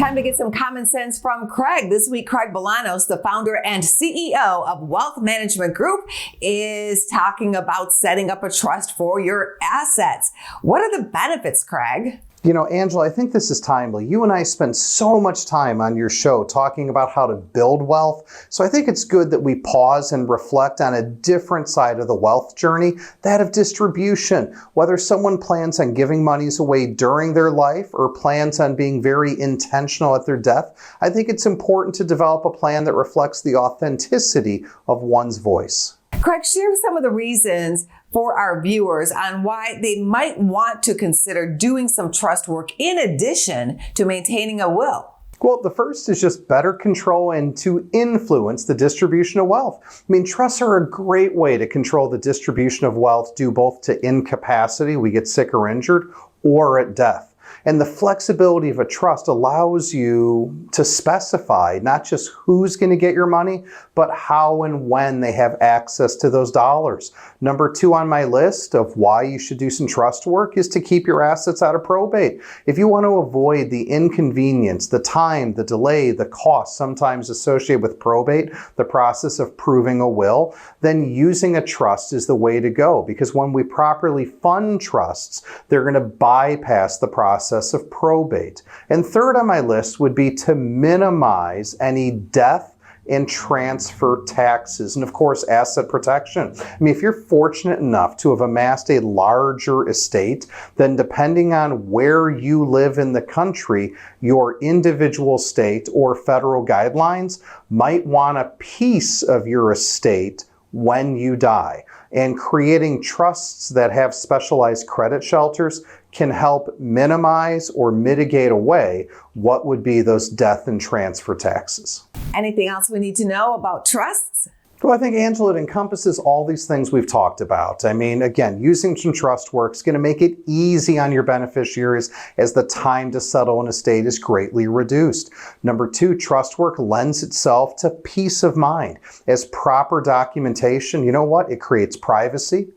Time to get some common sense from Craig. This week, Craig Bolanos, the founder and CEO of Wealth Management Group, is talking about setting up a trust for your assets. What are the benefits, Craig? You know, Angela, I think this is timely. You and I spend so much time on your show talking about how to build wealth. So I think it's good that we pause and reflect on a different side of the wealth journey, that of distribution. Whether someone plans on giving monies away during their life or plans on being very intentional at their death, I think it's important to develop a plan that reflects the authenticity of one's voice. Craig, share some of the reasons for our viewers on why they might want to consider doing some trust work in addition to maintaining a will. Well, the first is just better control and to influence the distribution of wealth. I mean, trusts are a great way to control the distribution of wealth due both to incapacity, we get sick or injured, or at death. And the flexibility of a trust allows you to specify not just who's going to get your money, but how and when they have access to those dollars. Number 2 on my list of why you should do some trust work is to keep your assets out of probate. If you want to avoid the inconvenience, the time, the delay, the cost sometimes associated with probate, the process of proving a will, then using a trust is the way to go. Because when we properly fund trusts, they're going to bypass the process of probate. And third on my list would be to minimize any death and transfer taxes, and of course asset protection. I mean, if you're fortunate enough to have amassed a larger estate, then depending on where you live in the country, your individual state or federal guidelines might want a piece of your estate when you die. And creating trusts that have specialized credit shelters can help minimize or mitigate away what would be those death and transfer taxes. Anything else we need to know about trusts? Well, I think, Angela, it encompasses all these things we've talked about. I mean, again, using some trust work is going to make it easy on your beneficiaries as the time to settle an estate is greatly reduced. Number 2, trust work lends itself to peace of mind. As proper documentation, you know what? It creates privacy,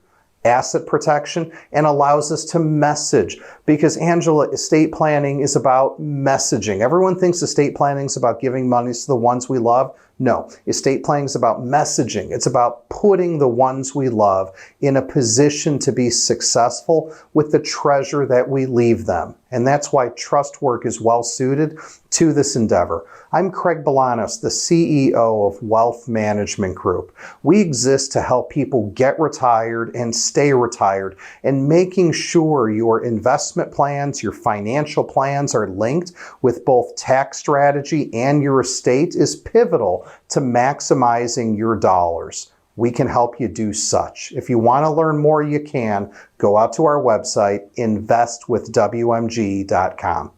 asset protection, and allows us to message. Because, Angela, estate planning is about messaging. Everyone thinks estate planning is about giving money to the ones we love. No, estate planning is about messaging. It's about putting the ones we love in a position to be successful with the treasure that we leave them. And that's why trust work is well suited to this endeavor. I'm Craig Bolanos, the CEO of Wealth Management Group. We exist to help people get retired and stay retired, and making sure your investment plans, your financial plans are linked with both tax strategy and your estate is pivotal to maximizing your dollars. We can help you do such. If you want to learn more, you can. Go out to our website, investwithwmg.com.